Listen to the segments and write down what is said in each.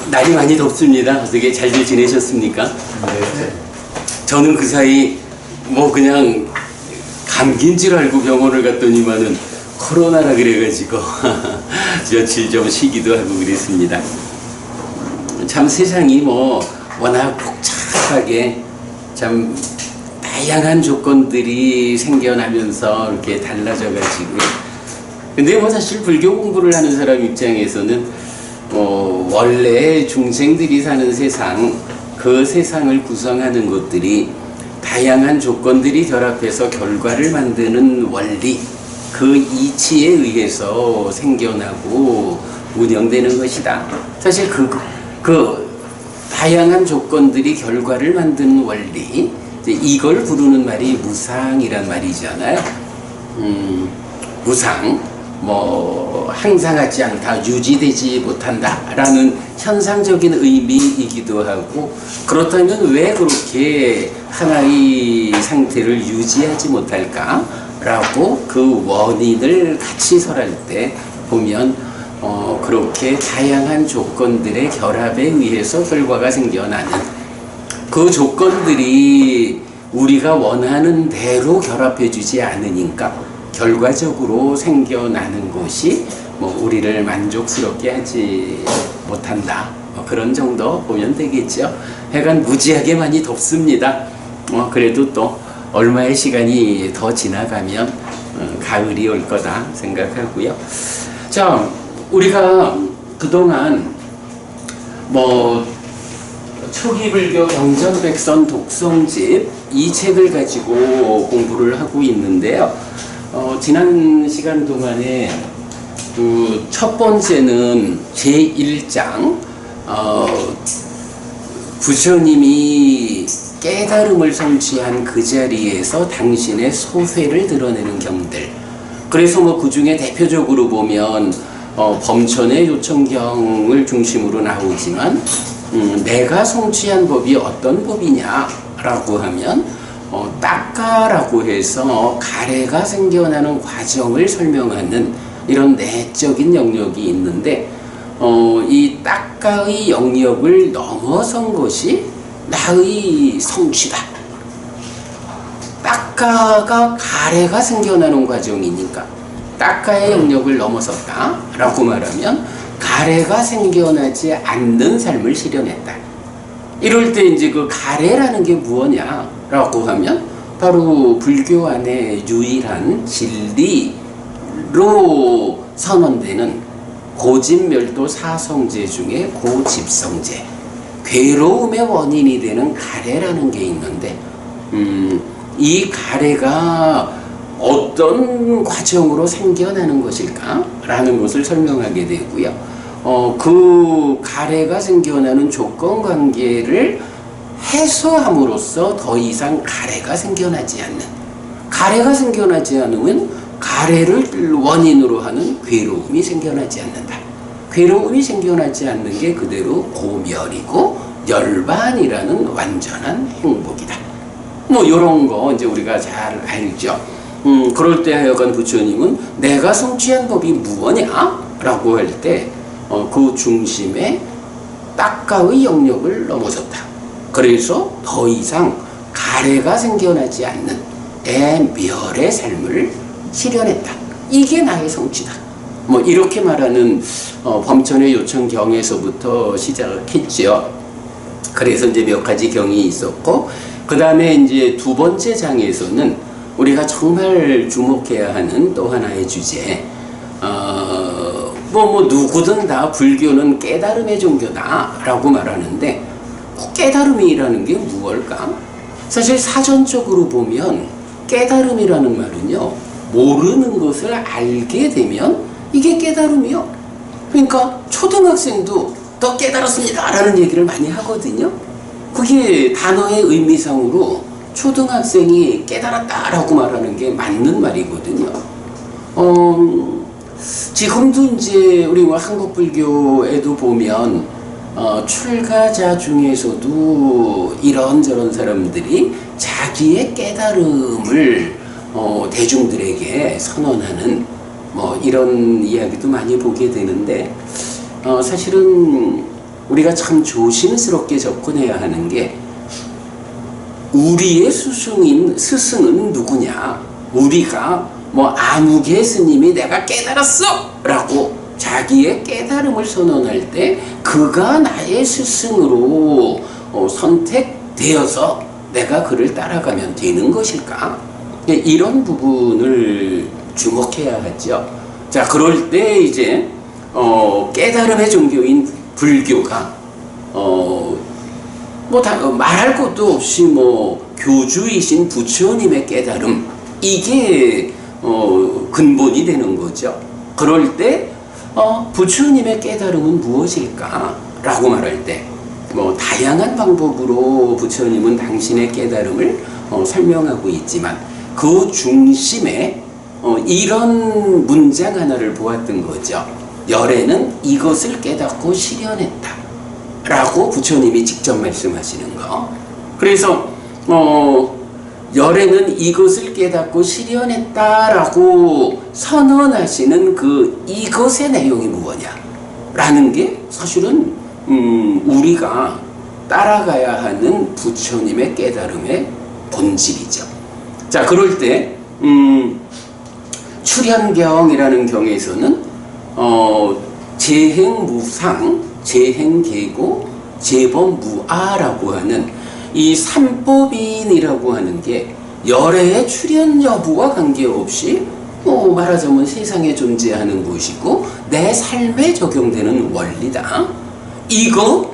날이 많이 덥습니다. 어떻게 잘들 지내셨습니까? 네. 저는 그 사이 뭐 그냥 감기인 줄 알고 병원을 갔더니만은 코로나라 그래가지고 며칠 좀 쉬기도 하고 그랬습니다. 참 세상이 뭐 워낙 복잡하게 참 다양한 조건들이 생겨나면서 이렇게 달라져가지고, 근데 뭐 사실 불교 공부를 하는 사람 입장에서는 원래 중생들이 사는 세상, 그 세상을 구성하는 것들이 다양한 조건들이 결합해서 결과를 만드는 원리, 그 이치에 의해서 생겨나고 운영되는 것이다. 사실 그 다양한 조건들이 결과를 만드는 원리, 이걸 부르는 말이 무상이란 말이잖아요. 무상, 뭐 항상 같지 않다, 유지되지 못한다 라는 현상적인 의미이기도 하고, 그렇다면 왜 그렇게 하나의 상태를 유지하지 못할까 라고 그 원인을 같이 설할 때 보면 그렇게 다양한 조건들의 결합에 의해서 결과가 생겨나는, 그 조건들이 우리가 원하는 대로 결합해 주지 않으니까 결과적으로 생겨나는 것이 뭐 우리를 만족스럽게 하지 못한다, 그런 정도 보면 되겠죠. 하여간 무지하게 많이 덥습니다. 그래도 또 얼마의 시간이 더 지나가면 가을이 올 거다 생각하고요. 자, 우리가 그동안 뭐 초기 불교 경전백선 독성집 이 책을 가지고 공부를 하고 있는데요. 지난 시간 동안에 그 첫 번째는 제1장 부처님이 깨달음을 성취한 그 자리에서 당신의 소회를 드러내는 경들, 그래서 뭐 그 중에 대표적으로 보면 범천의 요청경을 중심으로 나오지만, 내가 성취한 법이 어떤 법이냐라고 하면 딱가라고 해서 가래가 생겨나는 과정을 설명하는 이런 내적인 영역이 있는데, 이 딱가의 영역을 넘어선 것이 나의 성취다. 딱가가 가래가 생겨나는 과정이니까 딱가의 영역을 넘어섰다라고 말하면 가래가 생겨나지 않는 삶을 실현했다. 이럴 때 이제 그 가래라는 게 무엇냐라고 하면 바로 불교 안에 유일한 진리로 선언되는 고집멸도 사성제 중에 고집성제, 괴로움의 원인이 되는 가래라는 게 있는데, 이 가래가 어떤 과정으로 생겨나는 것일까? 라는 것을 설명하게 되고요. 그 가래가 생겨나는 조건 관계를 해소함으로써 더 이상 가래가 생겨나지 않는, 가래가 생겨나지 않으면 가래를 원인으로 하는 괴로움이 생겨나지 않는다. 괴로움이 생겨나지 않는 게 그대로 고멸이고 열반이라는 완전한 행복이다. 뭐 이런 거 이제 우리가 잘 알죠. 그럴 때 하여간 부처님은 내가 성취한 법이 무엇냐? 라고 할 때 그 중심에 딱가의 영역을 넘어섰다. 그래서 더 이상 가래가 생겨나지 않는 대멸의 삶을 실현했다. 이게 나의 성취다. 뭐 이렇게 말하는 범천의 요청경에서부터 시작했죠. 그래서 이제 몇 가지 경이 있었고, 그 다음에 이제 두 번째 장에서는 우리가 정말 주목해야 하는 또 하나의 주제, 뭐 누구든 다 불교는 깨달음의 종교다 라고 말하는데, 깨달음이라는 게 무엇일까? 사실 사전적으로 보면 깨달음이라는 말은요, 모르는 것을 알게 되면 이게 깨달음이요. 그러니까 초등학생도 더 깨달았습니다 라는 얘기를 많이 하거든요. 그게 단어의 의미상으로 초등학생이 깨달았다 라고 말하는 게 맞는 말이거든요. 지금도 이제 우리 한국 불교에도 보면 출가자 중에서도 이런저런 사람들이 자기의 깨달음을 대중들에게 선언하는 뭐 이런 이야기도 많이 보게 되는데, 사실은 우리가 참 조심스럽게 접근해야 하는 게 우리의 스승은 누구냐? 우리가 뭐 아무개 스님이 내가 깨달았어! 라고 자기의 깨달음을 선언할 때 그가 나의 스승으로 선택되어서 내가 그를 따라가면 되는 것일까? 이런 부분을 주목해야 하죠. 자, 그럴 때 이제 깨달음의 종교인 불교가 말할 것도 없이 교주이신 부처님의 깨달음, 이게 근본이 되는 거죠. 그럴 때 부처님의 깨달음은 무엇일까? 라고 말할 때 다양한 방법으로 부처님은 당신의 깨달음을 설명하고 있지만 그 중심에 이런 문장 하나를 보았던 거죠. 열애는 이것을 깨닫고 실현했다 라고 부처님이 직접 말씀하시는 거. 그래서 열애는 이것을 깨닫고 실현했다 라고 선언하시는 그 이것의 내용이 무엇냐 라는 게 사실은 우리가 따라가야 하는 부처님의 깨달음의 본질이죠. 자, 그럴 때 출현경이라는 경에서는 재행무상, 재행계고, 재범무아라고 하는 이 삼법인이라고 하는 게 열애의 출현 여부와 관계없이 말하자면 세상에 존재하는 것이고 내 삶에 적용되는 원리다. 이거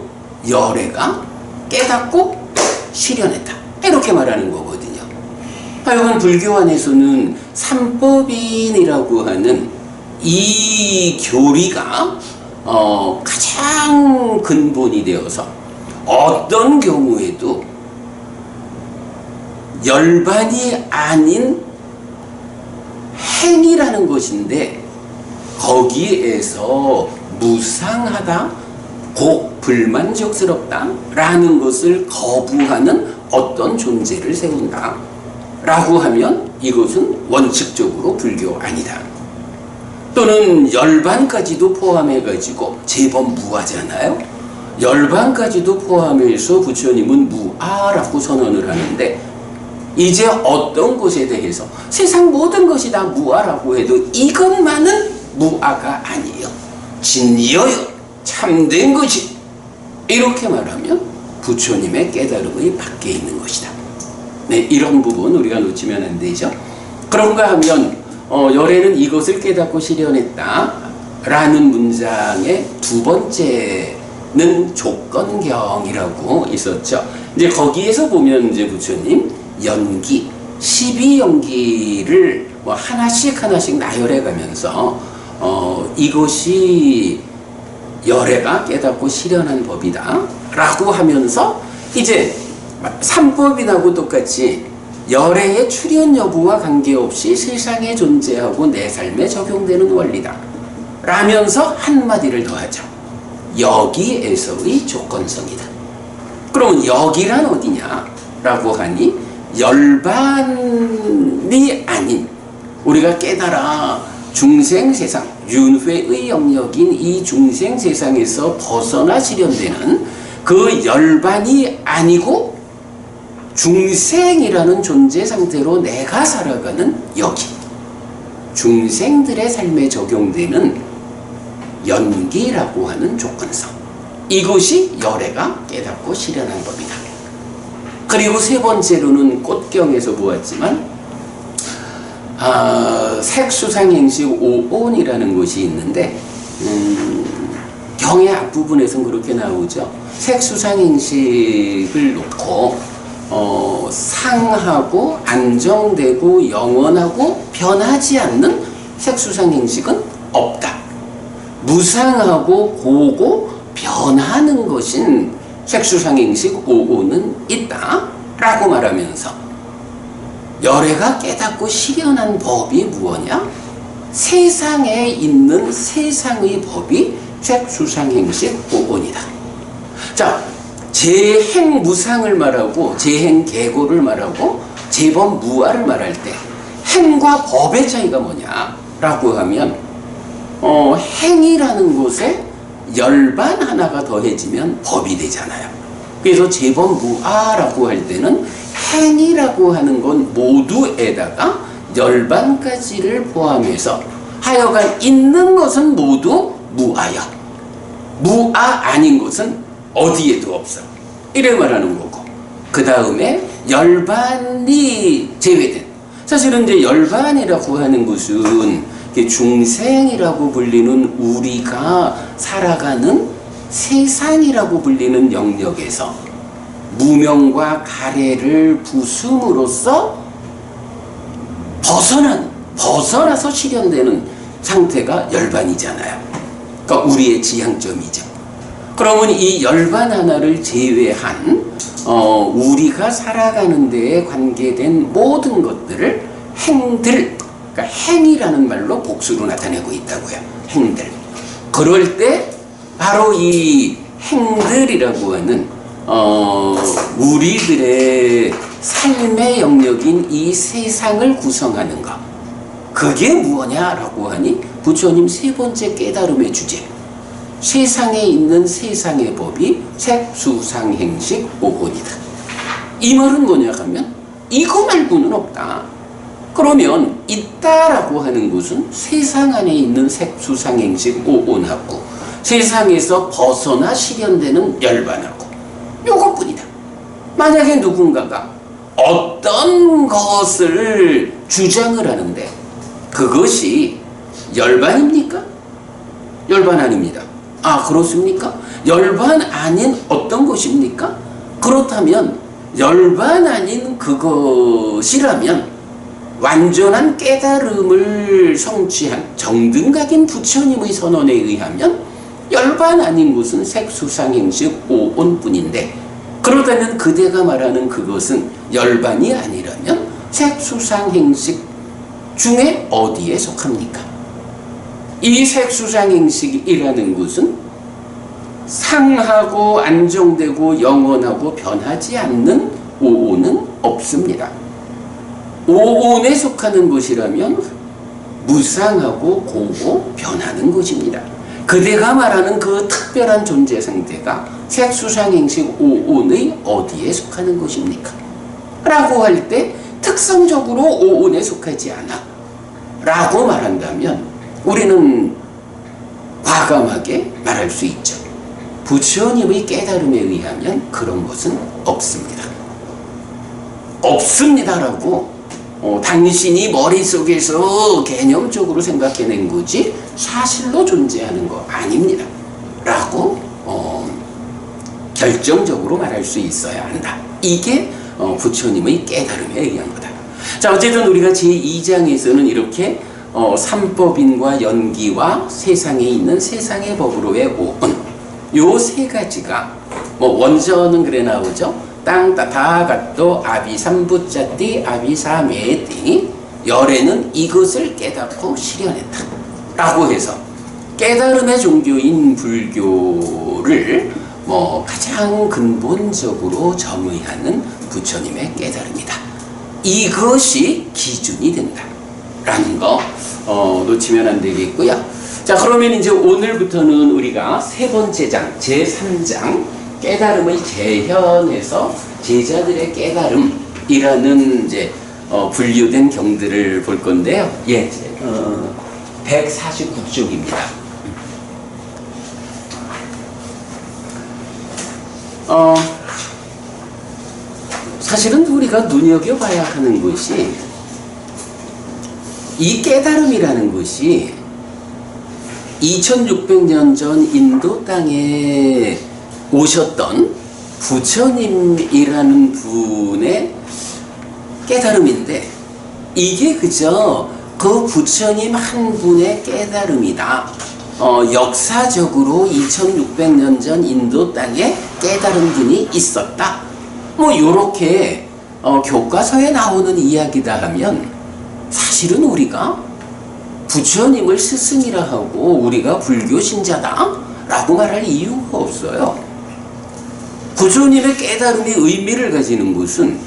열애가 깨닫고 실현했다. 이렇게 말하는 거거든요. 하여간 불교 안에서는 삼법인이라고 하는 이 교리가 가장 근본이 되어서 어떤 경우에도 열반이 아닌 행이라는 것인데 거기에서 무상하다, 곡 불만족스럽다 라는 것을 거부하는 어떤 존재를 세운다 라고 하면 이것은 원칙적으로 불교 아니다. 또는 열반까지도 포함해가지고 재범무아잖아요. 열반까지도 포함해서 부처님은 무아라고 선언을 하는데 이제 어떤 것에 대해서 세상 모든 것이 다 무아라고 해도 이것만은 무아가 아니에요. 진리여요. 참된 것이. 이렇게 말하면 부처님의 깨달음의 밖에 있는 것이다. 네, 이런 부분 우리가 놓치면 안 되죠. 그런가 하면 열애는 이것을 깨닫고 실현했다 라는 문장의 두 번째는 조건경이라고 있었죠. 이제 거기에서 보면 이제 부처님 연기, 12연기를 하나씩 나열해 가면서 이것이 열애가 깨닫고 실현한 법이다 라고 하면서 이제 삼법인하고 똑같이 열애의 출현 여부와 관계없이 세상에 존재하고 내 삶에 적용되는 원리다 라면서 한마디를 더하죠. 여기에서의 조건성이다. 그러면 여기란 어디냐 라고 하니 열반이 아닌 우리가 깨달아 중생세상, 윤회의 영역인 이 중생세상에서 벗어나 실현되는 그 열반이 아니고 중생이라는 존재 상태로 내가 살아가는 여기 중생들의 삶에 적용되는 연기라고 하는 조건성, 이것이 열애가 깨닫고 실현한 법이다. 그리고 세 번째로는 꽃경에서 보았지만 색수상행식 5온이라는 것이 있는데 경의 앞부분에서는 그렇게 나오죠. 색수상행식을 놓고 상하고 안정되고 영원하고 변하지 않는 색수상행식은 없다. 무상하고 고고 변하는 것인 색수상행식 5호는 있다 라고 말하면서 열애가 깨닫고 실현한 법이 무엇이냐? 세상에 있는 세상의 법이 색수상행식 5온이다. 자, 재행무상을 말하고 재행계고를 말하고 재범무아를 말할 때 행과 법의 차이가 뭐냐 라고 하면 행이라는 것에 열반 하나가 더해지면 법이 되잖아요. 그래서 재범무아라고 할 때는 행이라고 하는 건 모두에다가 열반까지를 포함해서 하여간 있는 것은 모두 무아여. 무아 아닌 것은 어디에도 없어. 이래 말하는 거고. 그 다음에 열반이 제외된. 사실은 이제 열반이라고 하는 것은 중생이라고 불리는 우리가 살아가는 세상이라고 불리는 영역에서 무명과 가래를 부숨으로써 벗어나서 실현되는 상태가 열반이잖아요. 그러니까 우리의 지향점이죠. 그러면 이 열반 하나를 제외한 우리가 살아가는 데에 관계된 모든 것들을 행들, 그러니까 행이라는 말로 복수로 나타내고 있다고요. 행들. 그럴 때 바로 이 행들이라고 하는 우리들의 삶의 영역인 이 세상을 구성하는 것, 그게 무엇냐라고 하니 부처님 세 번째 깨달음의 주제, 세상에 있는 세상의 법이 색수상행식 오온이다. 이 말은 뭐냐 하면 이거 말고는 없다. 그러면 있다라고 하는 것은 세상 안에 있는 색수상행식 오온하고 세상에서 벗어나 실현되는 열반하고 요것뿐이다. 만약에 누군가가 어떤 것을 주장을 하는데 그것이 열반입니까? 열반 아닙니다. 아, 그렇습니까? 열반 아닌 어떤 것입니까? 그렇다면 열반 아닌 그것이라면 완전한 깨달음을 성취한 정등각인 부처님의 선언에 의하면 열반 아닌 것은 색수상행식 오온뿐인데, 그렇다면 그대가 말하는 그것은 열반이 아니라면 색수상행식 중에 어디에 속합니까? 이 색수상행식이라는 것은 상하고 안정되고 영원하고 변하지 않는 오온은 없습니다. 오온에 속하는 것이라면 무상하고 고고 변하는 것입니다. 그대가 말하는 그 특별한 존재 상태가 색수상행식 오온의 어디에 속하는 것입니까? 라고 할 때 특성적으로 오온에 속하지 않아 라고 말한다면 우리는 과감하게 말할 수 있죠. 부처님의 깨달음에 의하면 그런 것은 없습니다. 없습니다라고 당신이 머릿속에서 개념적으로 생각해낸 거지 사실로 존재하는 거 아닙니다 라고 결정적으로 말할 수 있어야 한다. 이게 부처님의 깨달음에 의한 거다. 자, 어쨌든 우리가 제2장에서는 이렇게 삼법인과 연기와 세상에 있는 세상의 법으로의 오은, 요 세 가지가 원전은 그래 나오죠. 땅 다가또 아비삼부짜띠 아비사메띠, 열애는 이것을 깨닫고 실현했다 라고 해서 깨달음의 종교인 불교를 가장 근본적으로 정의하는 부처님의 깨달음이다. 이것이 기준이 된다 라는 거 놓치면 안 되겠고요. 자, 그러면 이제 오늘부터는 우리가 세 번째 장, 제3장 깨달음의 재현에서 제자들의 깨달음이라는 이제 분류된 경들을 볼 건데요. 예, 149쪽입니다. 사실은 우리가 눈여겨봐야 하는 것이 이 깨달음이라는 것이 2600년 전 인도 땅에 오셨던 부처님이라는 분의 깨달음인데, 이게 그저 그 부처님 한 분의 깨달음이다. 역사적으로 2600년 전 인도 땅에 깨달은 분이 있었다. 요렇게 교과서에 나오는 이야기다 하면 사실은 우리가 부처님을 스승이라 하고 우리가 불교 신자다 라고 말할 이유가 없어요. 부처님의 깨달음이 의미를 가지는 것은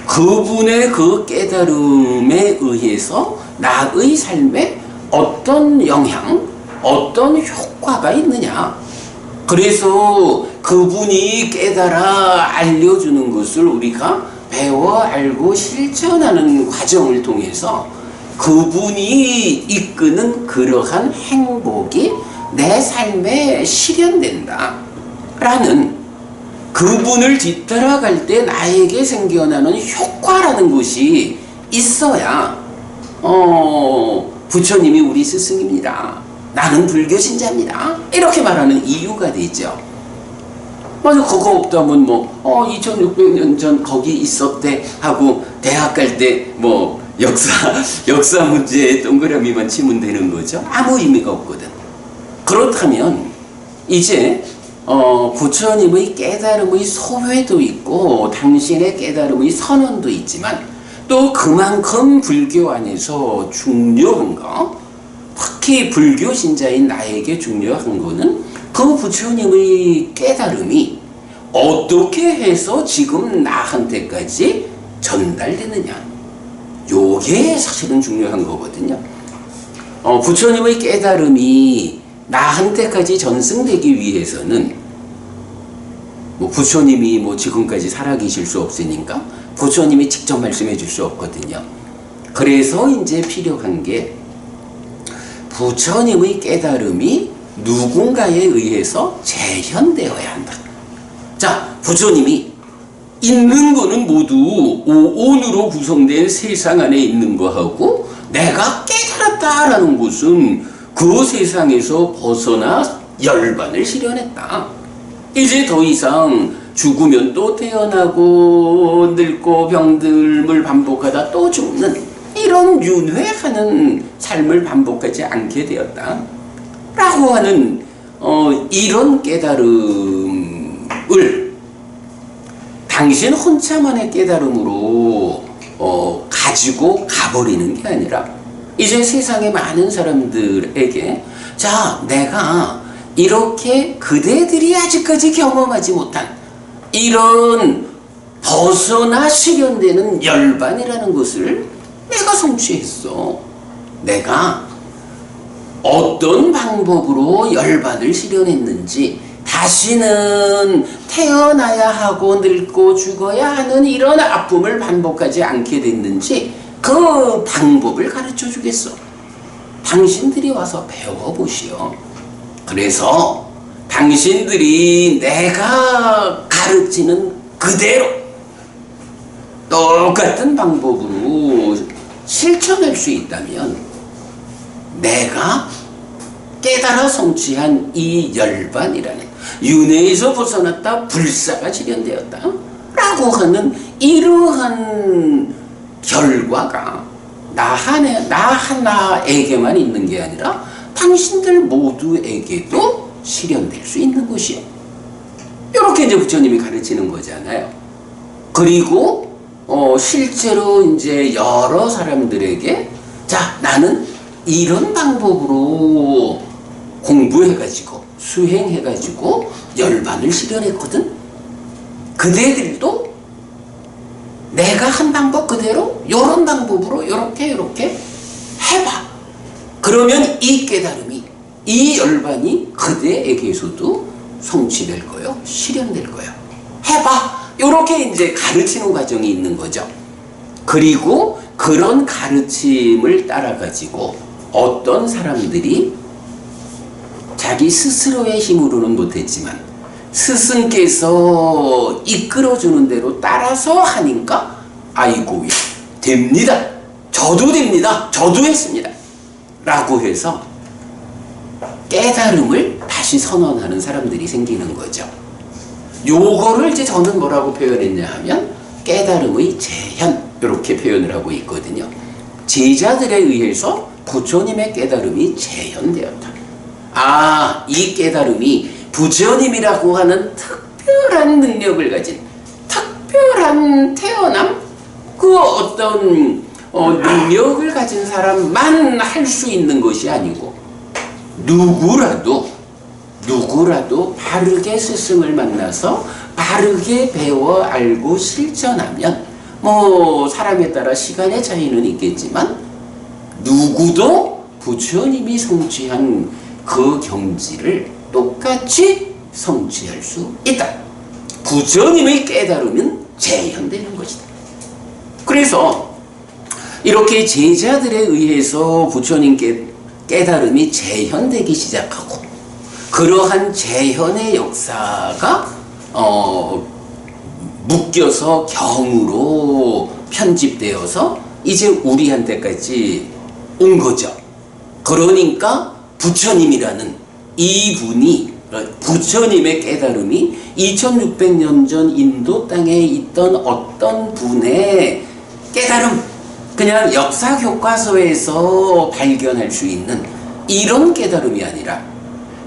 그분의 그 깨달음에 의해서 나의 삶에 어떤 영향, 어떤 효과가 있느냐, 그래서 그분이 깨달아 알려주는 것을 우리가 배워 알고 실천하는 과정을 통해서 그분이 이끄는 그러한 행복이 내 삶에 실현된다 라는, 그분을 뒤따라갈 때 나에게 생겨나는 효과라는 것이 있어야 부처님이 우리 스승입니다, 나는 불교 신자입니다, 이렇게 말하는 이유가 되죠. 맞아, 그거 없다면 2600년 전 거기 있었대 하고 대학 갈 때 역사 문제에 동그라미만 치면 되는 거죠. 아무 의미가 없거든. 그렇다면 이제 부처님의 깨달음의 소회도 있고 당신의 깨달음의 선언도 있지만, 또 그만큼 불교 안에서 중요한 거, 특히 불교 신자인 나에게 중요한 거는 그 부처님의 깨달음이 어떻게 해서 지금 나한테까지 전달되느냐, 요게 사실은 중요한 거거든요. 부처님의 깨달음이 나한테까지 전승되기 위해서는 부처님이 지금까지 살아계실 수 없으니까 부처님이 직접 말씀해 줄 수 없거든요. 그래서 이제 필요한 게 부처님의 깨달음이 누군가에 의해서 재현되어야 한다. 자, 부처님이 있는 거는 모두 오온으로 구성된 세상 안에 있는 거하고, 내가 깨달았다라는 것은 그 세상에서 벗어나 열반을 실현했다. 이제 더 이상 죽으면 또 태어나고 늙고 병듦을 반복하다 또 죽는 이런 윤회하는 삶을 반복하지 않게 되었다 라고 하는 이런 깨달음을 당신 혼자만의 깨달음으로 가지고 가버리는 게 아니라, 이제 세상의 많은 사람들에게, 자, 내가 이렇게 그대들이 아직까지 경험하지 못한 이런 벗어나 실현되는 열반이라는 것을 내가 성취했어. 내가 어떤 방법으로 열반을 실현했는지, 다시는 태어나야 하고 늙고 죽어야 하는 이런 아픔을 반복하지 않게 됐는지 그 방법을 가르쳐 주겠어. 당신들이 와서 배워보시오. 그래서 당신들이 내가 가르치는 그대로 똑같은 방법으로 실천할 수 있다면 내가 깨달아 성취한 이 열반이라는, 윤회에서 벗어났다 불사가 실현되었다 라고 하는 이러한 결과가 나 하나에게만 있는 게 아니라 당신들 모두에게도 실현될 수 있는 것이에요. 이렇게 이제 부처님이 가르치는 거잖아요. 그리고 실제로 이제 여러 사람들에게, 자, 나는 이런 방법으로 공부해가지고 수행해가지고 열반을 실현했거든. 그대들도 내가 한 방법 그대로 이런 방법으로 이렇게 해봐. 그러면 이 깨달음이, 이 열반이 그대에게서도 성취될 거요, 실현될 거요. 해봐. 이렇게 이제 가르치는 과정이 있는 거죠. 그리고 그런 가르침을 따라가지고 어떤 사람들이 자기 스스로의 힘으로는 못했지만 스승께서 이끌어주는 대로 따라서 하니까, 아이고, 됩니다. 저도 됩니다. 저도 했습니다. 라고 해서 깨달음을 다시 선언하는 사람들이 생기는 거죠. 요거를 이제 저는 뭐라고 표현했냐 하면 깨달음의 재현, 이렇게 표현을 하고 있거든요. 제자들에 의해서 부처님의 깨달음이 재현되었다. 아, 이 깨달음이 부처님이라고 하는 특별한 능력을 가진, 특별한 태어남, 그 어떤 능력을 가진 사람만 할 수 있는 것이 아니고, 누구라도 바르게 스승을 만나서 바르게 배워 알고 실천하면, 사람에 따라 시간의 차이는 있겠지만 누구도 부처님이 성취한 그 경지를 똑같이 성취할 수 있다. 부처님의 깨달음은 재현되는 것이다. 그래서 이렇게 제자들에 의해서 부처님 깨달음이 재현되기 시작하고, 그러한 재현의 역사가 묶여서 경으로 편집되어서 이제 우리한테까지 온 거죠. 그러니까 부처님이라는 이분이, 부처님의 깨달음이 2600년 전 인도 땅에 있던 어떤 분의 깨달음, 그냥 역사 교과서에서 발견할 수 있는 이런 깨달음이 아니라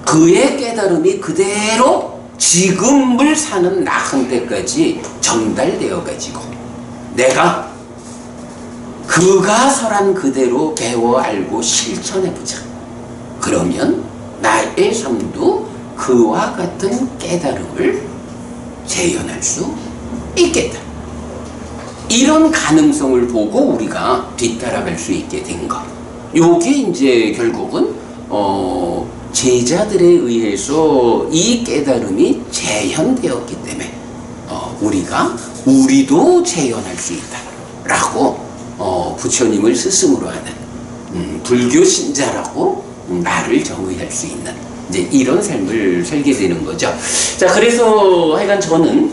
그의 깨달음이 그대로 지금을 사는 나한테까지 전달되어 가지고 내가 그가 설한 그대로 배워 알고 실천해보자. 그러면 나의 삶도 그와 같은 깨달음을 재현할 수 있겠다. 이런 가능성을 보고 우리가 뒤따라갈 수 있게 된 것. 요게 이제 결국은 제자들에 의해서 이 깨달음이 재현되었기 때문에 우리도 재현할 수 있다라고 부처님을 스승으로 하는 불교 신자라고 나를 정의할 수 있는 이제 이런 삶을 살게 되는 거죠. 자, 그래서 하여간 저는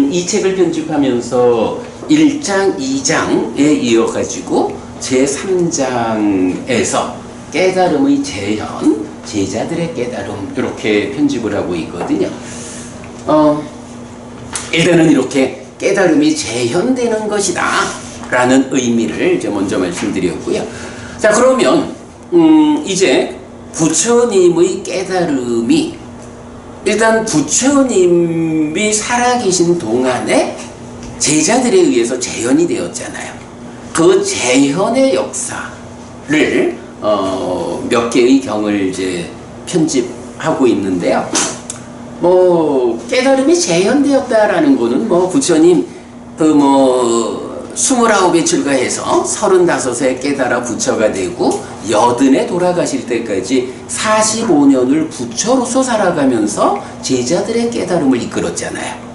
이 책을 편집하면서 1장, 2장에 이어가지고 제3장에서 깨달음의 재현, 제자들의 깨달음, 이렇게 편집을 하고 있거든요. 일단은 이렇게 깨달음이 재현되는 것이다 라는 의미를 이제 먼저 말씀드렸고요. 자, 그러면 이제 부처님의 깨달음이 일단 부처님이 살아계신 동안에 제자들에 의해서 재현이 되었잖아요. 그 재현의 역사를 몇 개의 경을 이제 편집하고 있는데요. 깨달음이 재현되었다라는 거는 부처님 29에 출가해서 35에 깨달아 부처가 되고 80에 돌아가실 때까지 45년을 부처로서 살아가면서 제자들의 깨달음을 이끌었잖아요.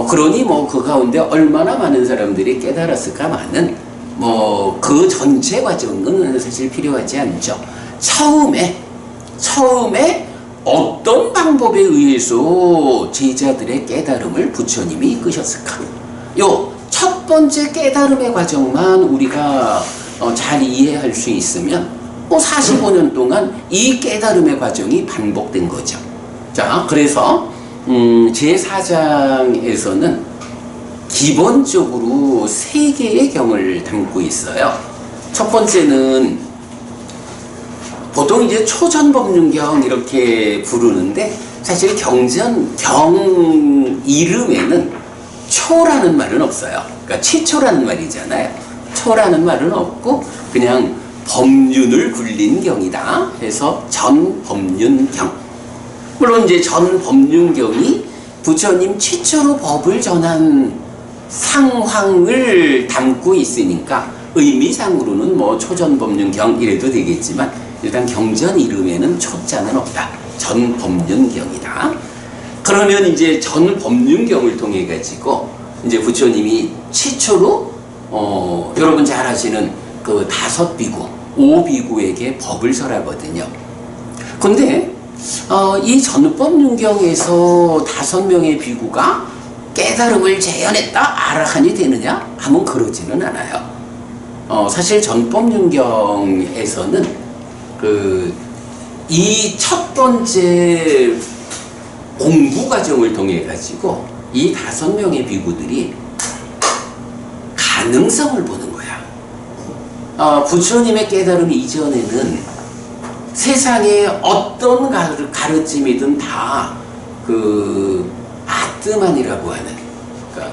그러니 그 가운데 얼마나 많은 사람들이 깨달았을까만은 그 전체 과정은 사실 필요하지 않죠. 처음에 어떤 방법에 의해서 제자들의 깨달음을 부처님이 이끄셨을까? 요 첫 번째 깨달음의 과정만 우리가 잘 이해할 수 있으면 45년 동안 이 깨달음의 과정이 반복된 거죠. 자, 그래서 제4장에서는 기본적으로 3개의 경을 담고 있어요. 첫 번째는 보통 이제 초전법륜경 이렇게 부르는데, 사실 경 이름에는 초라는 말은 없어요. 그러니까 치초라는 말이잖아요. 초라는 말은 없고 그냥 법륜을 굴린 경이다 해서 전법륜경. 물론 이제 전법륜경이 부처님 최초로 법을 전한 상황을 담고 있으니까 의미상으로는 초전법륜경 이래도 되겠지만, 일단 경전 이름에는 초자는 없다. 전법륜경이다. 그러면 이제 전법륜경을 통해 가지고 이제 부처님이 최초로 여러분 잘 아시는 그 5비구, 5비구에게 법을 설하거든요. 근데 이 전법륜경에서 5명의 비구가 깨달음을 재현했다, 아라한이 되느냐 하면 그러지는 않아요. 사실 전법륜경에서는 이 첫 번째 공부 과정을 통해 가지고 이 5명의 비구들이 가능성을 보는 거야. 부처님의 깨달음 이전에는 세상에 어떤 가르침이든 다 아뜨만이라고 하는,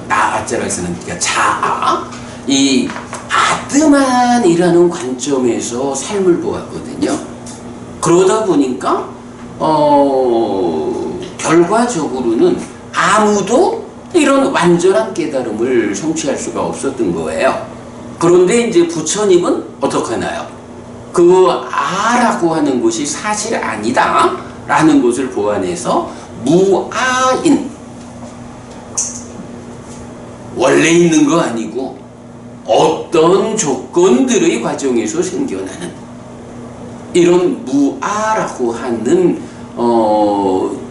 나아자라고 쓰는 자아, 이 아뜨만이라는 관점에서 삶을 보았거든요. 그러다 보니까 결과적으로는 아무도 이런 완전한 깨달음을 성취할 수가 없었던 거예요. 그런데 이제 부처님은 어떻게 하나요? 그 아라고 하는 것이 사실 아니다 라는 것을 보완해서 무아인, 원래 있는 거 아니고 어떤 조건들의 과정에서 생겨나는 이런 무아라고 하는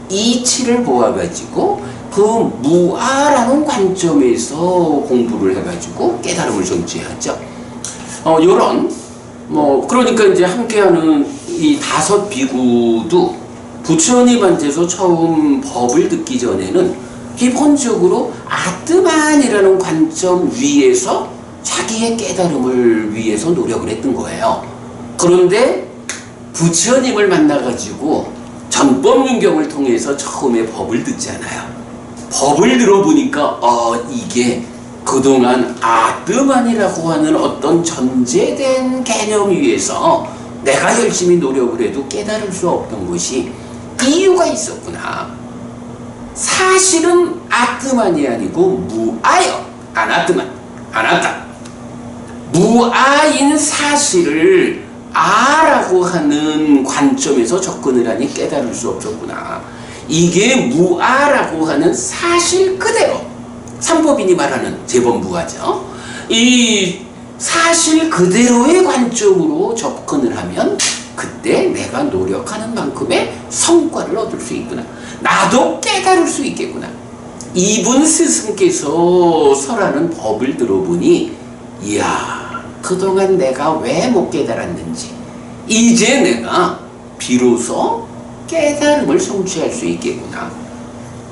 이치를 보아가지고 그 무아라는 관점에서 공부를 해가지고 깨달음을 성취하죠. 요런 그러니까 이제 함께하는 이 5 비구도 부처님한테서 처음 법을 듣기 전에는 기본적으로 아트만이라는 관점 위에서 자기의 깨달음을 위해서 노력을 했던 거예요. 그런데 부처님을 만나가지고 전법문경을 통해서 처음에 법을 듣잖아요. 법을 들어보니까 이게 그동안 아트만이라고 하는 어떤 전제된 개념 위에서 내가 열심히 노력을 해도 깨달을 수 없던 것이 이유가 있었구나. 사실은 아트만이 아니고 무아요. 아나트만, 아나타. 무아인 사실을 아라고 하는 관점에서 접근을 하니 깨달을 수 없었구나. 이게 무아라고 하는 사실 그대로, 삼법인이 말하는 재범무아죠. 이 사실 그대로의 관점으로 접근을 하면 그때 내가 노력하는 만큼의 성과를 얻을 수 있구나. 나도 깨달을 수 있겠구나. 이분 스승께서 설하는 법을 들어보니 이야, 그동안 내가 왜 못 깨달았는지 이제 내가 비로소 깨달음을 성취할 수 있겠구나.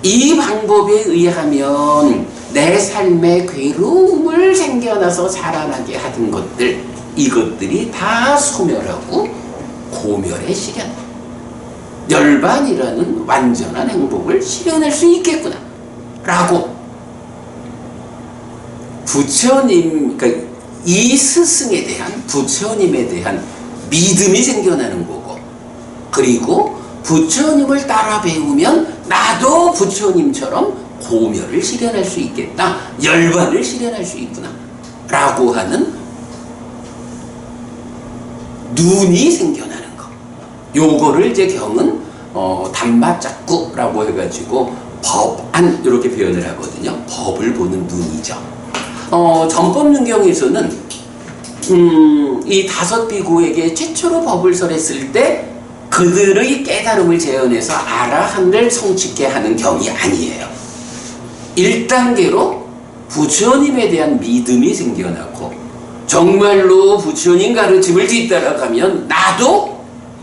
이 방법에 의하면 내 삶에 괴로움을 생겨나서 자라나게 하던 것들, 이것들이 다 소멸하고 고멸의 실현, 열반이라는 완전한 행복을 실현할 수 있겠구나 라고 부처님, 그러니까 이 스승에 대한, 부처님에 대한 믿음이 생겨나는 거고, 그리고 부처님을 따라 배우면 나도 부처님처럼 고멸을 실현할 수 있겠다, 열반을 실현할 수 있구나 라고 하는 눈이 생겨나는 거. 요거를 이제 경은 담마짝구라고 해가지고 법안 이렇게 표현을 하거든요. 법을 보는 눈이죠. 전법문경에서는 이 5 비구에게 최초로 법을 설했을 때 그들의 깨달음을 재현해서 아라한을 성취케 하는 경이 아니에요. 1단계로 부처님에 대한 믿음이 생겨나고 정말로 부처님 가르침을 뒤따라가면 나도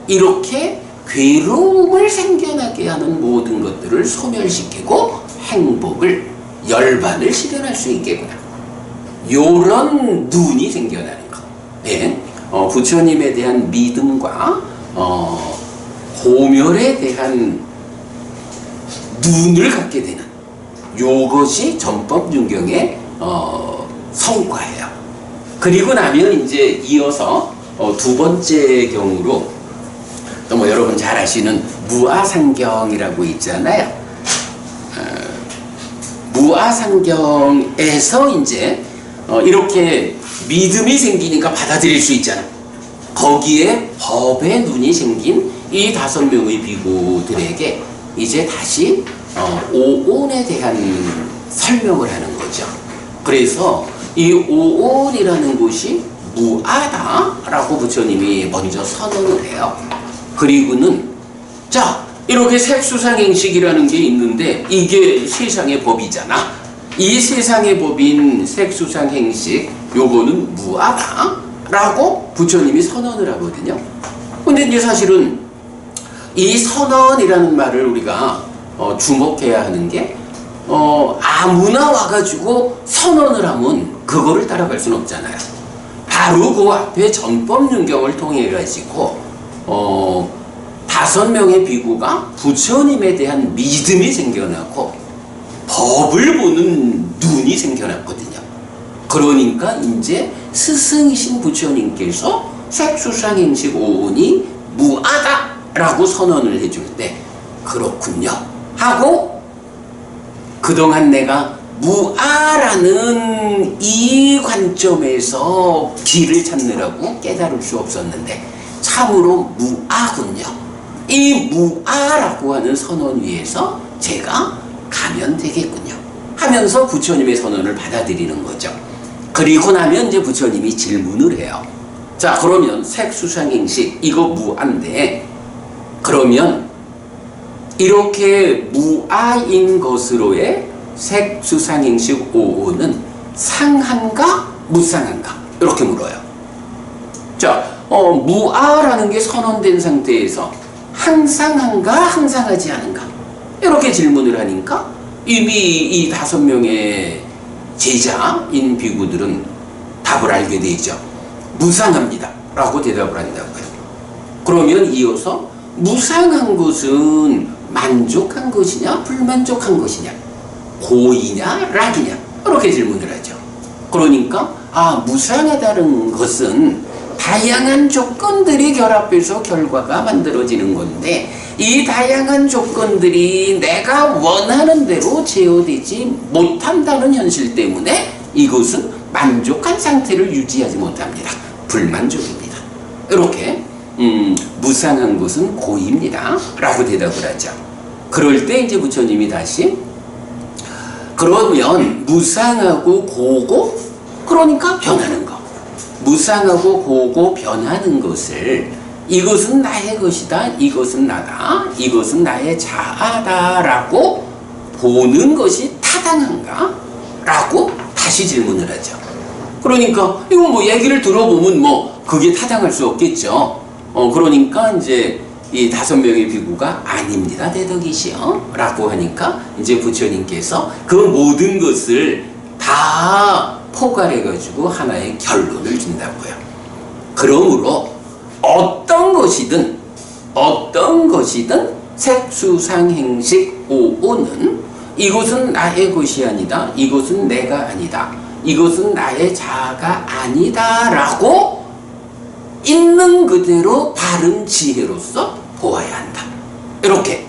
이렇게 괴로움을 생겨나게 하는 모든 것들을 소멸시키고 행복을, 열반을 실현할 수 있겠구나. 요런 눈이 생겨나는 거. 예. 부처님에 대한 믿음과 고멸에 대한 눈을 갖게 되는 요것이 전법윤경의 성과예요. 그리고 나면 이제 이어서 2번째 경우로 또 여러분 잘 아시는 무아상경이라고 있잖아요. 무아상경에서 이제 이렇게 믿음이 생기니까 받아들일 수 있잖아. 거기에 법의 눈이 생긴 이 5명의 비구들에게 이제 다시 오온에 대한 설명을 하는 거죠. 그래서 이 오온이라는 것이 무아다라고 부처님이 먼저 선언을 해요. 그리고는 자, 이렇게 색수상행식이라는 게 있는데 이게 세상의 법이잖아. 이 세상의 법인 색수상행식, 요거는 무아다라고 부처님이 선언을 하거든요. 근데 이제 사실은 이 선언이라는 말을 우리가 주목해야 하는 게 아무나 와가지고 선언을 하면 그거를 따라갈 수는 없잖아요. 바로 그 앞에 전법윤경을 통해 가지고 5명의 비구가 부처님에 대한 믿음이 생겨나고 법을 보는 눈이 생겨났거든요. 그러니까 이제 스승이신 부처님께서 색수상행식 오온이 무아다라고 선언을 해줄 때 그렇군요 하고, 그동안 내가 무아라는 이 관점에서 길을 찾느라고 깨달을 수 없었는데 참으로 무아군요. 이 무아라고 하는 선언 위에서 제가 가면 되겠군요 하면서 부처님의 선언을 받아들이는 거죠. 그리고 나면 이제 부처님이 질문을 해요. 자, 그러면 색수상행식 이거 무아인데 그러면 이렇게 무아인 것으로의 색수상행식 오오는 상한가 무상한가 이렇게 물어요. 자, 무아라는 게 선언된 상태에서 항상한가 항상하지 않은가 이렇게 질문을 하니까 이미 이 5명의 제자인 비구들은 답을 알게 되죠. 무상합니다 라고 대답을 한다고요. 그러면 이어서 무상한 것은 만족한 것이냐 불만족한 것이냐 고이냐 락이냐 이렇게 질문을 하죠. 그러니까 무상하다는 것은 다양한 조건들이 결합해서 결과가 만들어지는 건데 이 다양한 조건들이 내가 원하는 대로 제어되지 못한다는 현실 때문에 이것은 만족한 상태를 유지하지 못합니다. 불만족입니다. 이렇게 무상한 것은 고입니다 라고 대답을 하죠. 그럴 때 이제 부처님이 다시 그러면 무상하고 고고 그러니까 변하는 거 무상하고 고고 변하는 것을 이것은 나의 것이다 이것은 나다 이것은 나의 자아다 라고 보는 것이 타당한가? 라고 다시 질문을 하죠. 그러니까 이거 뭐 얘기를 들어보면 뭐 그게 타당할 수 없겠죠. 그러니까 이제 이 5명의 비구가 아닙니다 대덕이시여 라고 하니까 이제 부처님께서 그 모든 것을 다 포괄해 가지고 하나의 결론을 준다고요. 그러므로 어떤 것이든 색수상행식 오오는 이것은 나의 것이 아니다 이것은 내가 아니다 이것은 나의 자아가 아니다 라고 있는 그대로 바른 지혜로서 보아야 한다. 이렇게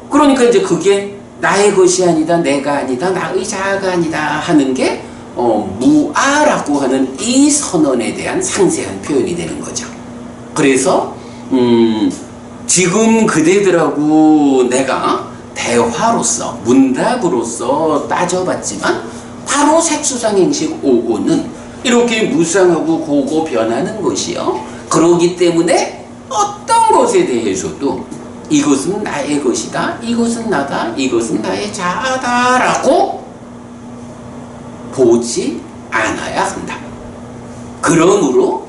그러니까 이제 그게 나의 것이 아니다 내가 아니다 나의 자아가 아니다 하는 게 무아라고 하는 이 선언에 대한 상세한 표현이 되는 거죠. 그래서 지금 그대들하고 내가 대화로서 문답으로서 따져봤지만 바로 색수상행식 오고는 이렇게 무상하고 고고 변하는 것이요. 그러기 때문에 어떤 것에 대해서도 이것은 나의 것이다 이것은 나다 이것은 나의 자아다 라고 보지 않아야 한다. 그러므로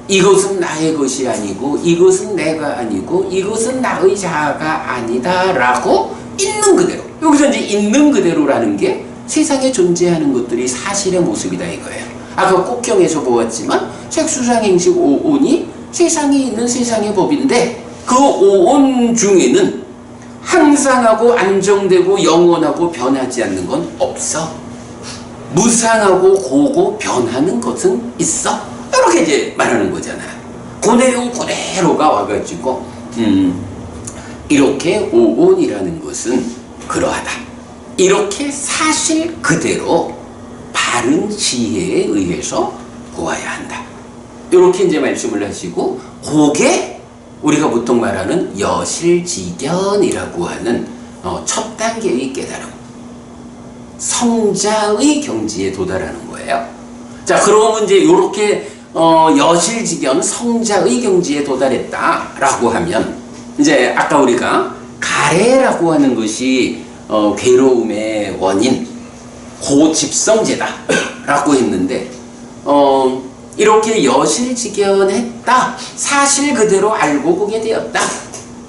이것은 나의 것이 아니고 이것은 내가 아니고 이것은 나의 자아가 아니다 라고 있는 그대로 여기서 이제 있는 그대로라는 게 세상에 존재하는 것들이 사실의 모습이다 이거예요. 아까 꼭경에서 보았지만 색수상행식 오온이 세상에 있는 세상의 법인데 그 오온 중에는 항상하고 안정되고 영원하고 변하지 않는 건 없어. 무상하고 고고 변하는 것은 있어. 이렇게 이제 말하는 거잖아요. 그 내용 그대로가 와가지고 이렇게 오온이라는 것은 그러하다. 이렇게 사실 그대로 바른 지혜에 의해서 보아야 한다. 이렇게 이제 말씀을 하시고 그게 우리가 보통 말하는 여실지견이라고 하는 첫 단계의 깨달음 성자의 경지에 도달하는 거예요. 자, 그러면 이제 이렇게 여실지견 성자의 경지에 도달했다라고 하면 이제 아까 우리가 가래라고 하는 것이 괴로움의 원인 고집성제다라고 했는데 이렇게 여실지견했다 사실 그대로 알고 보게 되었다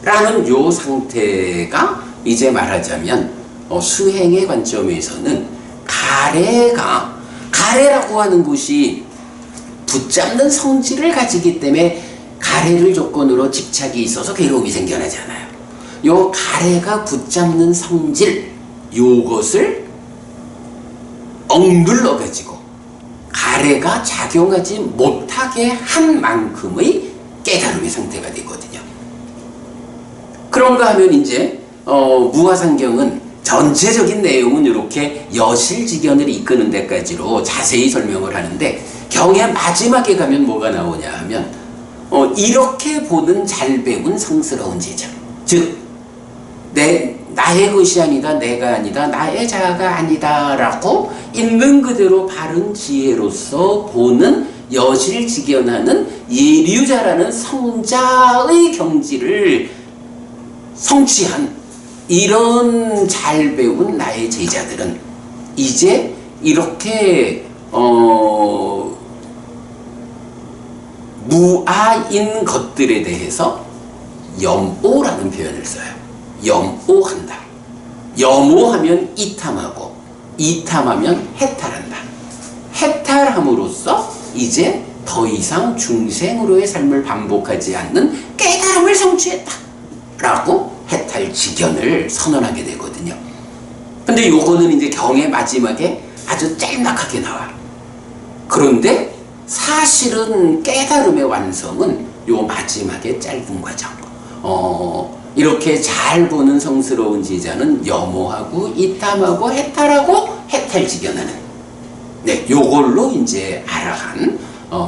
라는 요 상태가 이제 말하자면 수행의 관점에서는 가래라고 하는 것이 붙잡는 성질을 가지기 때문에 가래를 조건으로 집착이 있어서 괴로움이 생겨나잖아요. 요 가래가 붙잡는 성질 요것을 억눌러 가지고 가래가 작용하지 못하게 한 만큼의 깨달음의 상태가 되거든요. 그런가 하면 이제 무화상경은 전체적인 내용은 이렇게 여실지견을 이끄는 데까지로 자세히 설명을 하는데 경의 마지막에 가면 뭐가 나오냐 하면 이렇게 보는 잘 배운 성스러운 제자 즉 나의 것이 아니다, 내가 아니다, 나의 자아가 아니다라고 있는 그대로 바른 지혜로서 보는 여실직연하는 예류자라는 성자의 경지를 성취한 이런 잘 배운 나의 제자들은 이제 이렇게 무아인 것들에 대해서 염오라는 표현을 써요. 염오한다. 염오하면 이탐하고, 이탐하면 해탈한다. 해탈함으로써 이제 더 이상 중생으로의 삶을 반복하지 않는 깨달음을 성취했다 라고 해탈직연을 선언하게 되거든요. 근데 요거는 이제 경의 마지막에 아주 짤막하게 나와. 그런데 사실은 깨달음의 완성은 요 마지막에 짧은 과정. 이렇게 잘 보는 성스러운 제자는 염오하고 이탐하고 해탈하고 해탈직연하는, 네, 요걸로 이제 아라한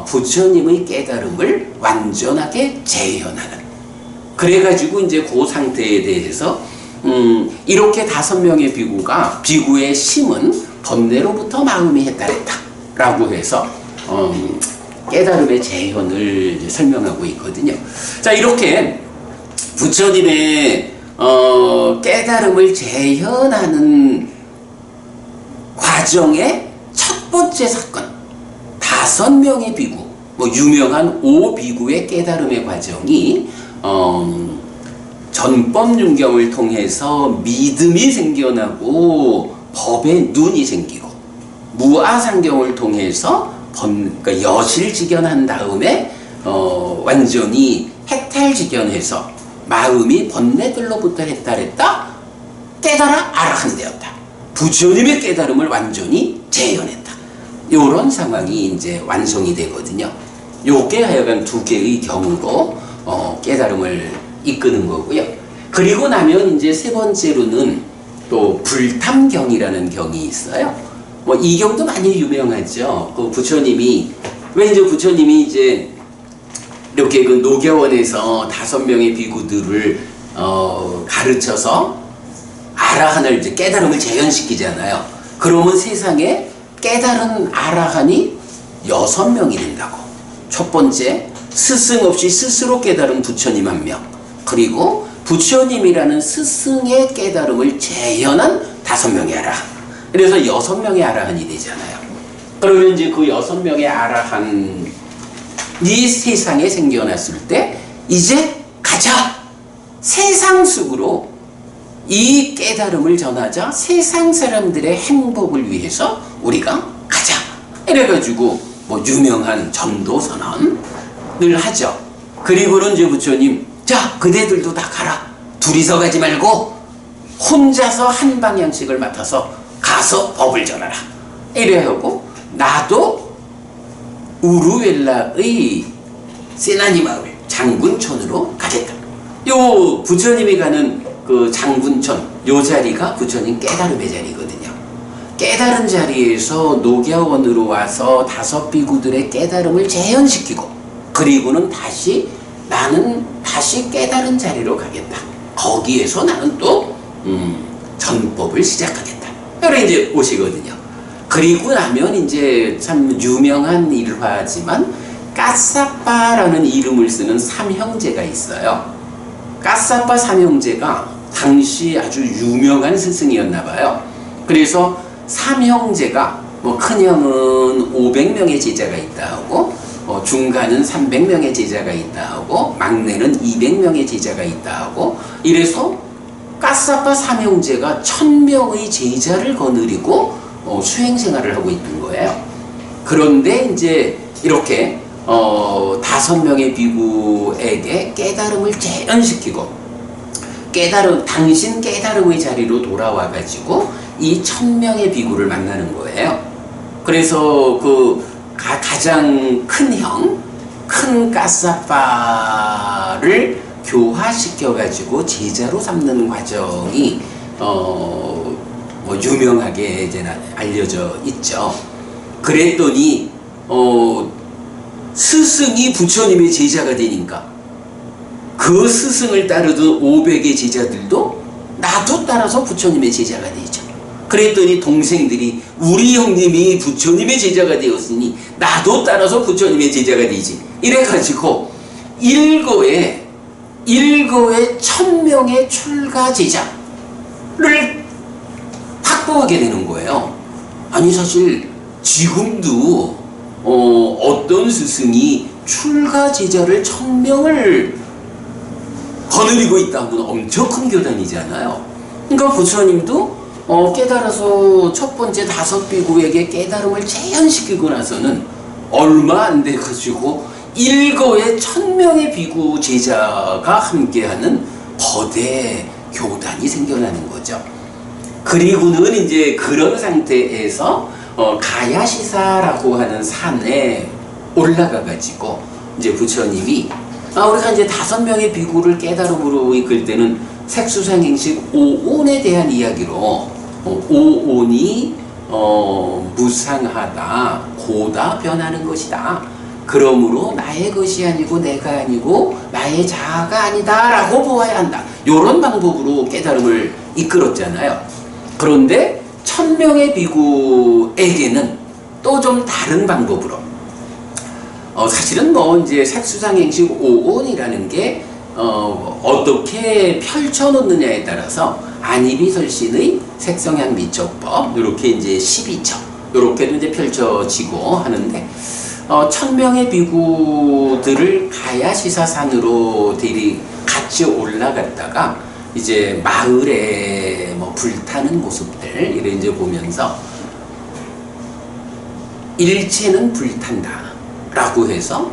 부처님의 깨달음을 완전하게 재현하는. 그래가지고 이제 그 상태에 대해서 이렇게 5명의 비구의 심은 번뇌로부터 마음이 해탈했다 라고 해서 깨달음의 재현을 이제 설명하고 있거든요. 자, 이렇게 부처님의 깨달음을 재현하는 과정의 첫 번째 사건, 5명의 비구, 유명한 5비구의 깨달음의 과정이 전법윤경을 통해서 믿음이 생겨나고 법의 눈이 생기고, 무아상경을 통해서 그러니까 여실직연한 다음에 완전히 해탈직연해서 마음이 번뇌들로부터 해탈했다, 깨달아 아라한 되었다. 부처님의 깨달음을 완전히 재현했다. 이런 상황이 이제 완성이 되거든요. 요게 하여간 2개의 경으로 깨달음을 이끄는 거고요. 그리고 나면 이제 3번째로는 또 불탐경이라는 경이 있어요. 이 경도 많이 유명하죠. 그 부처님이 이제 이렇게 그 노교원에서 5명의 비구들을 가르쳐서 아라한을 이제 깨달음을 재현시키잖아요. 그러면 세상에 깨달은 아라한이 6명이 된다고. 첫 번째, 스승 없이 스스로 깨달은 부처님 1명, 그리고 부처님이라는 스승의 깨달음을 재현한 5명의 아라한. 그래서 6명의 아라한이 되잖아요. 그러면 이제 그 6명의 아라한이 세상에 생겨났을 때 이제 가자! 세상 속으로 이 깨달음을 전하자. 세상 사람들의 행복을 위해서 우리가 가자! 이래가지고 유명한 전도선언을 하죠. 그리고는 이제 부처님, 자, 그대들도 다 가라. 둘이서 가지 말고 혼자서 한 방향씩을 맡아서 가서 법을 전하라. 이래하고 나도 우루웰라의 세나니 마을 장군촌으로 가겠다. 요 부처님이 가는 그 장군촌, 요 자리가 부처님 깨달음의 자리거든요. 깨달은 자리에서 녹야원으로 와서 5비구들의 깨달음을 재현시키고, 그리고는 나는 다시 깨달은 자리로 가겠다. 거기에서 나는 또 전법을 시작하겠다. 그래 이제 오시거든요. 그리고 나면 이제 참 유명한 일화지만 까사빠라는 이름을 쓰는 3형제가 있어요. 까사빠 3형제가 당시 아주 유명한 스승이었나 봐요. 그래서 3형제가 큰형은 500명의 제자가 있다 하고, 중간은 300명의 제자가 있다 하고, 막내는 200명의 제자가 있다 하고, 이래서 까사빠 3형제가 1000명의 제자를 거느리고 수행생활을 하고 있던 거예요. 그런데 이제 이렇게 5명의 비구에게 깨달음을 재현시키고, 당신 깨달음의 자리로 돌아와가지고 이 1000명의 비구를 만나는 거예요. 그래서 그 가장 큰 형, 큰 까사빠를 교화시켜가지고 제자로 삼는 과정이 유명하게 이제 알려져 있죠. 그랬더니 스승이 부처님의 제자가 되니까 그 그 스승을 따르던 500의 제자들도 나도 따라서 부처님의 제자가 되죠. 그랬더니 동생들이 우리 형님이 부처님의 제자가 되었으니 나도 따라서 부처님의 제자가 되지. 이래가지고 일거에 1000명의 출가 제자를 확보하게 되는 거예요. 아니 사실 지금도 어떤 스승이 출가 제자를 1000명을 거느리고 있다 하면 엄청 큰 교단이잖아요. 그러니까 부처님도 깨달아서 첫 번째 5비구에게 깨달음을 재현시키고 나서는 얼마 안 돼가지고 일거에 1000명의 비구 제자가 함께하는 거대 교단이 생겨나는 거죠. 그리고는 이제 그런 상태에서 가야시사라고 하는 산에 올라가가지고 이제 부처님이 우리가 이제 5명의 비구를 깨달음으로 이끌 때는 색수상행식 5온에 대한 이야기로 5온이 무상하다, 고다, 변하는 것이다. 그러므로 나의 것이 아니고 내가 아니고 나의 자아가 아니다 라고 보아야 한다. 이런 방법으로 깨달음을 이끌었잖아요. 그런데 1000명의 비구에게는 또 좀 다른 방법으로 사실은 이제 색수상행식 5온이라는 게 어떻게 펼쳐놓느냐에 따라서 안이비설신의 색성향미촉법 이렇게 이제 12척 이렇게도 이제 펼쳐지고 하는데 1000명의 비구들을 가야시사산으로 같이 올라갔다가 이제 마을에 불타는 모습들 이래 이제 보면서 일체는 불탄다 라고 해서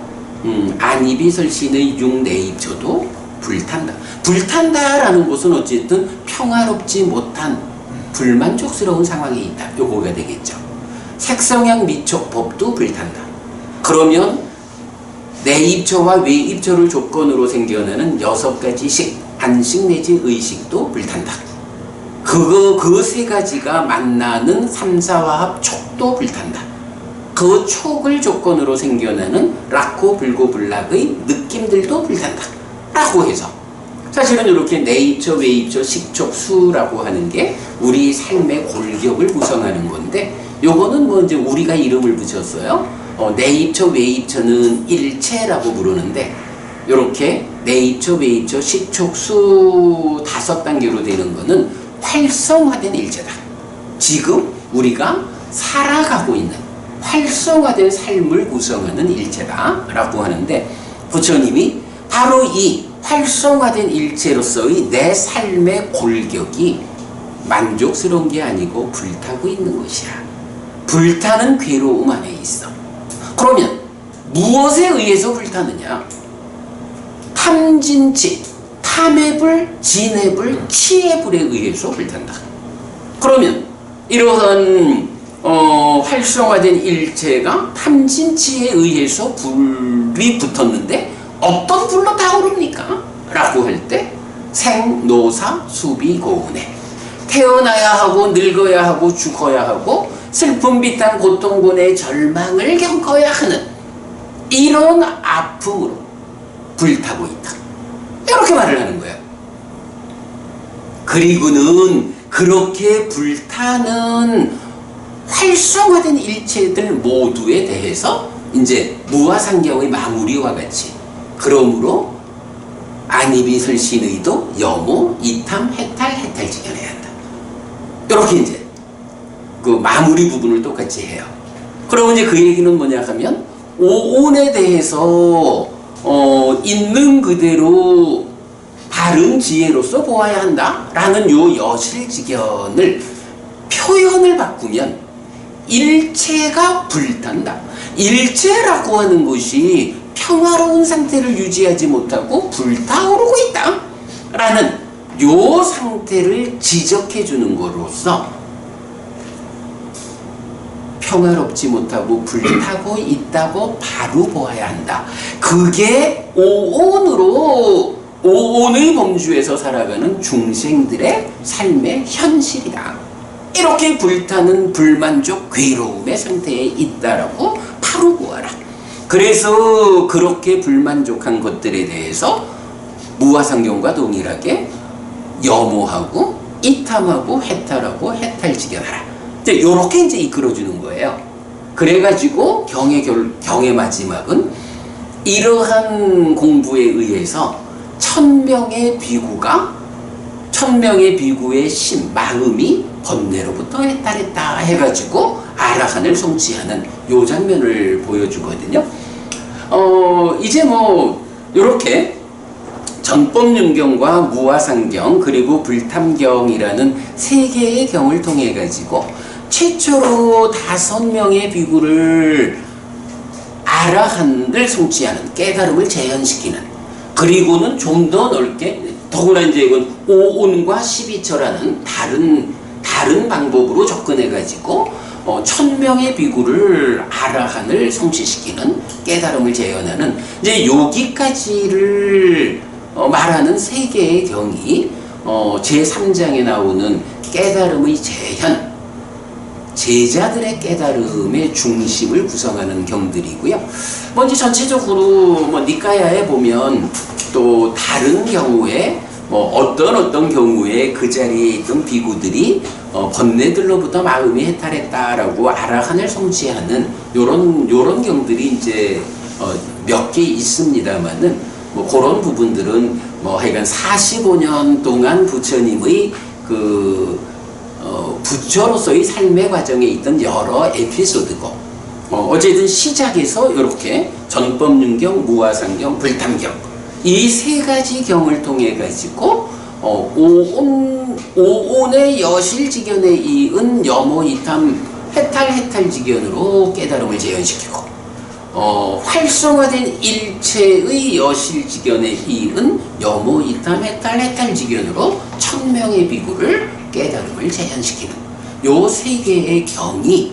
안이비설신의 6내입조도 불탄다. 불탄다라는 것은 어쨌든 평화롭지 못한 불만족스러운 상황이 있다. 요거가 되겠죠. 색성향 미촉법도 불탄다. 그러면 내입조와 외입조를 조건으로 생겨나는 6가지 식, 안식 내지 의식도 불탄다. 그 세 가지가 만나는 삼사화합 촉도 불탄다. 그 촉을 조건으로 생겨나는 락고 불고 불락의 느낌들도 불탄다 라고 해서 사실은 이렇게 내입조, 외입조, 식촉, 수라고 하는 게 우리 삶의 골격을 구성하는 건데 요거는 이제 우리가 이름을 붙였어요. 내입조, 외입조는 일체라고 부르는데 요렇게 내입조, 외입조, 식촉, 수 5단계로 되는 거는 활성화된 일체다. 지금 우리가 살아가고 있는 활성화된 삶을 구성하는 일체다 라고 하는데 부처님이 바로 이 활성화된 일체로서의 내 삶의 골격이 만족스러운 게 아니고 불타고 있는 것이야. 불타는 괴로움 안에 있어. 그러면 무엇에 의해서 불타느냐? 탐진치, 탐해불, 진해불, 치해불에 의해서 불탄다. 그러면 이러한 활성화된 일체가 탐진치에 의해서 불이 붙었는데 어떤 불로 타오릅니까? 라고 할 때 생노사 수비고운에 태어나야 하고 늙어야 하고 죽어야 하고 슬픔 비탄 고통군의 절망을 겪어야 하는 이런 아픔으로 불타고 있다. 이렇게 말을 하는 거예요. 그리고는 그렇게 불타는 활성화된 일체들 모두에 대해서 이제 무아상경의 마무리와 같이 그러므로 안이비설신의도 여무, 이탐, 해탈 지켜내야 한다. 이렇게 이제 그 마무리 부분을 똑같이 해요. 그러면 이제 그 얘기는 뭐냐 하면 오온에 대해서 있는 그대로 바른 지혜로서 보아야 한다라는 요 여실직연을 표현을 바꾸면 일체가 불탄다. 일체라고 하는 것이 평화로운 상태를 유지하지 못하고 불타오르고 있다 라는 요 상태를 지적해 주는 것으로서 평화롭지 못하고 불타고 있다고 바로 보아야 한다. 그게 오온의 범주에서 살아가는 중생들의 삶의 현실이다. 이렇게 불타는 불만족 괴로움의 상태에 있다라고 바로 보아라. 그래서 그렇게 불만족한 것들에 대해서 무화상경과 동일하게 염호하고 이탐하고 해탈하고 해탈지견하라. 이제 요렇게 이제 이끌어주는 거예요. 그래가지고 경의 마지막은 이러한 공부에 의해서 1000명의 비구의 마음이 번뇌로부터 해탈했다 해가지고 아라한을 성취하는 요 장면을 보여주거든요. 이제 뭐 요렇게 전법륜경과 무화상경 그리고 불탐경이라는 세 개의 경을 통해 가지고 최초로 5명의 비구를 아라한을 성취하는 깨달음을 재현시키는, 그리고는 좀 더 넓게 더구나 이제 이건 오온과 12처라는 다른 방법으로 접근해 가지고 1000명의 비구를 아라한을 성취시키는 깨달음을 재현하는 이제 여기까지를 말하는 세 개의 경이 제3장에 나오는 깨달음의 재현, 제자들의 깨달음의 중심을 구성하는 경들이고요. 이제 전체적으로 니까야에 보면 또 다른 경우에 어떤 경우에 그 자리에 있던 비구들이 번뇌들로부터 마음이 해탈했다라고 아라한을 성취하는 요런 경들이 이제 몇 개 있습니다만은 그런 부분들은 하여간 45년 동안 부처님의 부처로서의 삶의 과정에 있던 여러 에피소드고, 어쨌든 시작에서 이렇게 전법륜경, 무화상경, 불탐경 이 세 가지 경을 통해 가지고 오온의 여실지견에 이은 염호이탐 해탈지견으로 깨달음을 재현시키고, 활성화된 일체의 여실지견에 이은 염호이탐 해탈지견으로 1000명의 비구를 깨달음을 재현시키는 요 세 개의 경이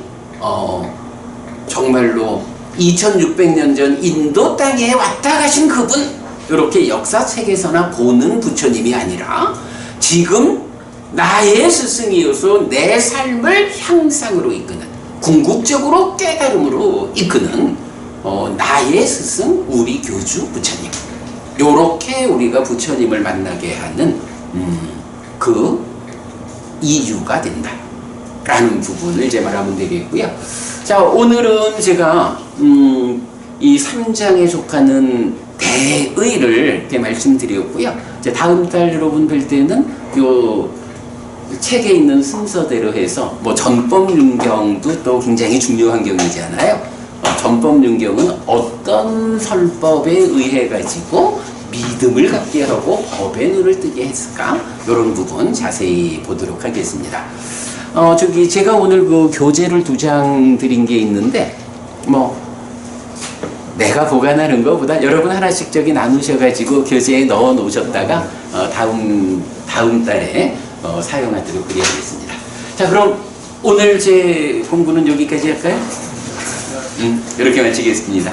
정말로 2600년 전 인도 땅에 왔다 가신 그분, 이렇게 역사책에서나 보는 부처님이 아니라 지금 나의 스승이어서 내 삶을 향상으로 이끄는, 궁극적으로 깨달음으로 이끄는 나의 스승, 우리 교주 부처님, 요렇게 우리가 부처님을 만나게 하는 그 이유가 된다 라는 부분을 이제 말하면 되겠고요. 자, 오늘은 제가 이 3장에 속하는 대의를 이렇게 말씀드렸고요. 이제 다음 달 여러분 뵐 때는 요 책에 있는 순서대로 해서 전법륜경도 또 굉장히 중요한 경이잖아요. 전법륜경은 어떤 설법에 의해 가지고 믿음을 갖게 하고 법의 눈을 뜨게 했을까? 이런 부분 자세히 보도록 하겠습니다. 제가 오늘 그 교재를 2장 드린 게 있는데, 내가 보관하는 것보다 여러분 하나씩 나누셔가지고 교재에 넣어 놓으셨다가 다음 달에 사용하도록 그리하겠습니다. 자, 그럼 오늘 제 공부는 여기까지 할까요? 이렇게 마치겠습니다.